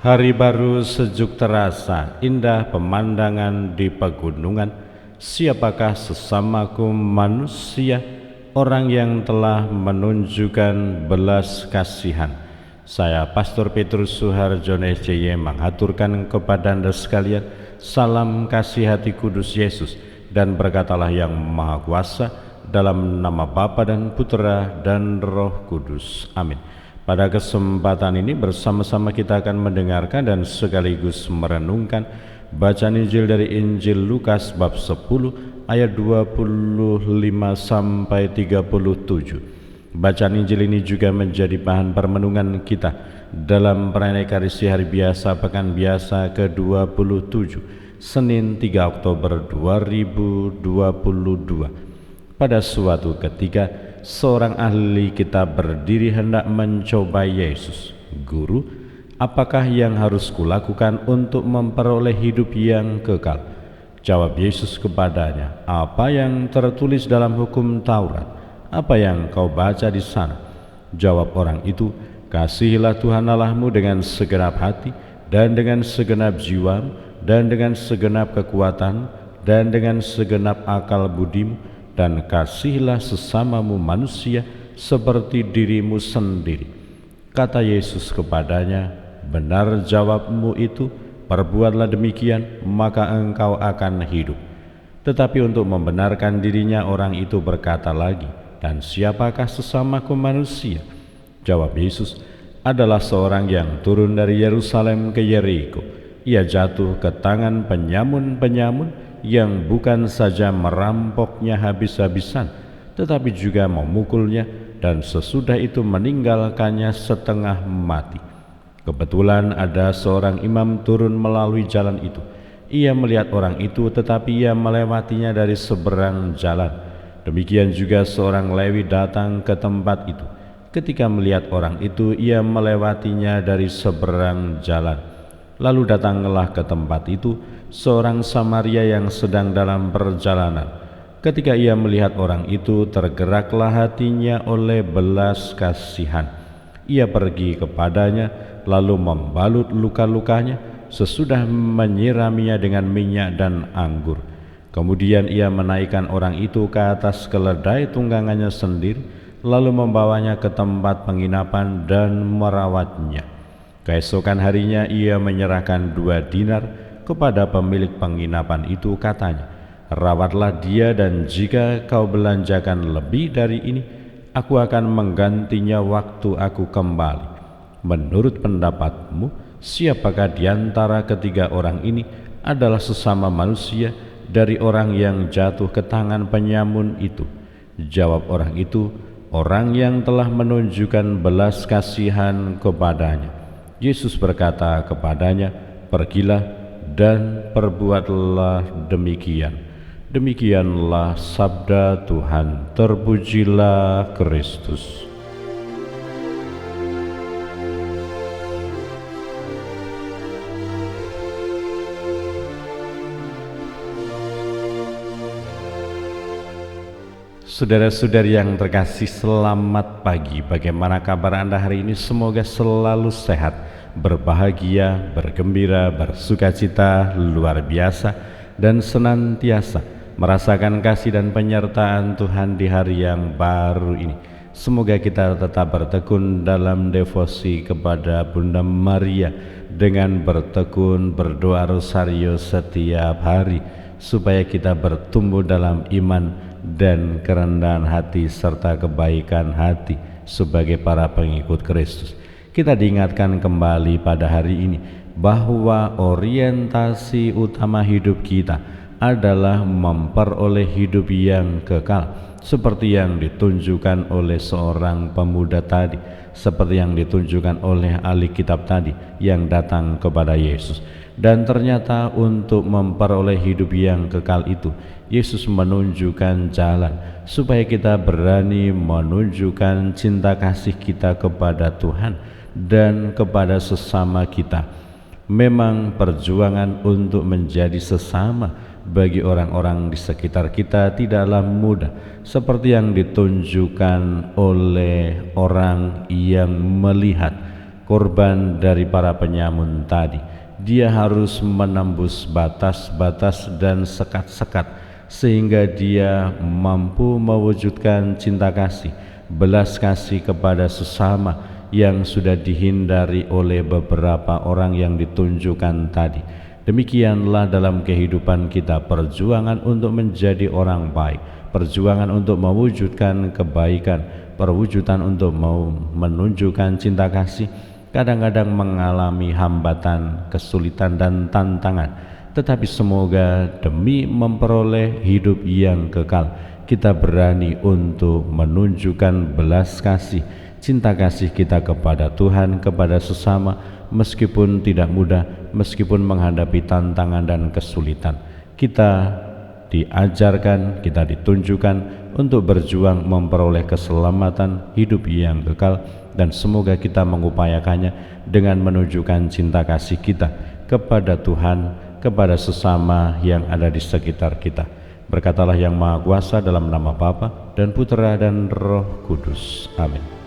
Hari baru sejuk terasa, indah pemandangan di pegunungan. Siapakah sesamaku manusia, orang yang telah menunjukkan belas kasihan? Saya Pastor Petrus Suharjono SCY menghaturkan kepada Anda sekalian salam kasih hati kudus Yesus, dan berkatalah yang Maha Kuasa dalam nama Bapa dan Putra dan Roh Kudus. Amin. Pada kesempatan ini bersama-sama kita akan mendengarkan dan sekaligus merenungkan bacaan Injil dari Injil Lukas bab 10 ayat 25 sampai 37. Bacaan Injil ini juga menjadi bahan permenungan kita dalam perayaan Ekaristi Hari Biasa Pekan Biasa ke-27 Senin 3 Oktober 2022. Pada suatu ketika seorang ahli kitab berdiri hendak mencoba Yesus. Guru, apakah yang harus kulakukan untuk memperoleh hidup yang kekal? Jawab Yesus kepadanya, apa yang tertulis dalam hukum Taurat? Apa yang kau baca di sana? Jawab orang itu, kasihilah Tuhan Allahmu dengan segenap hati, dan dengan segenap jiwamu, dan dengan segenap kekuatan, dan dengan segenap akal budimu, dan kasihilah sesamamu manusia seperti dirimu sendiri. Kata Yesus kepadanya, benar jawabmu itu, perbuatlah demikian, maka engkau akan hidup. Tetapi untuk membenarkan dirinya, orang itu berkata lagi, dan siapakah sesamaku manusia? Jawab Yesus, adalah seorang yang turun dari Yerusalem ke Yeriko. Ia jatuh ke tangan penyamun-penyamun yang bukan saja merampoknya habis-habisan, tetapi juga memukulnya, dan sesudah itu meninggalkannya setengah mati. Kebetulan ada seorang imam turun melalui jalan itu. Ia melihat orang itu, tetapi ia melewatinya dari seberang jalan. Demikian juga seorang Lewi datang ke tempat itu. Ketika melihat orang itu, ia melewatinya dari seberang jalan. Lalu datanglah ke tempat itu seorang Samaria yang sedang dalam perjalanan. Ketika ia melihat orang itu, tergeraklah hatinya oleh belas kasihan. Ia pergi kepadanya, lalu membalut luka-lukanya, sesudah menyiraminya dengan minyak dan anggur. Kemudian ia menaikkan orang itu ke atas keledai tunggangannya sendiri, lalu membawanya ke tempat penginapan dan merawatnya. Keesokan harinya ia menyerahkan 2 dinar kepada pemilik penginapan itu, katanya, rawatlah dia, dan jika kau belanjakan lebih dari ini, aku akan menggantinya waktu aku kembali. Menurut pendapatmu, siapakah di antara ketiga orang ini adalah sesama manusia dari orang yang jatuh ke tangan penyamun itu? Jawab orang itu, orang yang telah menunjukkan belas kasihan kepadanya. Yesus berkata kepadanya, pergilah dan perbuatlah demikian. Demikianlah sabda Tuhan. Terpujilah Kristus. Saudara-saudari yang terkasih, selamat pagi. Bagaimana kabar Anda hari ini? Semoga selalu sehat, berbahagia, bergembira, bersukacita luar biasa, dan senantiasa merasakan kasih dan penyertaan Tuhan di hari yang baru ini. Semoga kita tetap bertekun dalam devosi kepada Bunda Maria dengan bertekun berdoa rosario setiap hari, supaya kita bertumbuh dalam iman dan kerendahan hati serta kebaikan hati sebagai para pengikut Kristus. Kita diingatkan kembali pada hari ini bahwa orientasi utama hidup kita adalah memperoleh hidup yang kekal, seperti yang ditunjukkan oleh seorang pemuda tadi, seperti yang ditunjukkan oleh ahli kitab tadi yang datang kepada Yesus. Dan ternyata untuk memperoleh hidup yang kekal itu, Yesus menunjukkan jalan supaya kita berani menunjukkan cinta kasih kita kepada Tuhan dan kepada sesama kita. Memang perjuangan untuk menjadi sesama bagi orang-orang di sekitar kita tidaklah mudah, seperti yang ditunjukkan oleh orang yang melihat korban dari para penyamun tadi. Dia harus menembus batas-batas dan sekat-sekat sehingga dia mampu mewujudkan cinta kasih, belas kasih kepada sesama yang sudah dihindari oleh beberapa orang yang ditunjukkan tadi. Demikianlah dalam kehidupan kita, perjuangan untuk menjadi orang baik, perjuangan untuk mewujudkan kebaikan, perwujudan untuk mau menunjukkan cinta kasih, kadang-kadang mengalami hambatan, kesulitan dan tantangan. Tetapi semoga demi memperoleh hidup yang kekal, kita berani untuk menunjukkan belas kasih, cinta kasih kita kepada Tuhan, kepada sesama, meskipun tidak mudah, meskipun menghadapi tantangan dan kesulitan. Kita diajarkan, kita ditunjukkan untuk berjuang memperoleh keselamatan hidup yang kekal, dan semoga kita mengupayakannya dengan menunjukkan cinta kasih kita kepada Tuhan, kepada sesama yang ada di sekitar kita. Berkatalah yang Maha Kuasa dalam nama Bapa dan Putera dan Roh Kudus. Amin.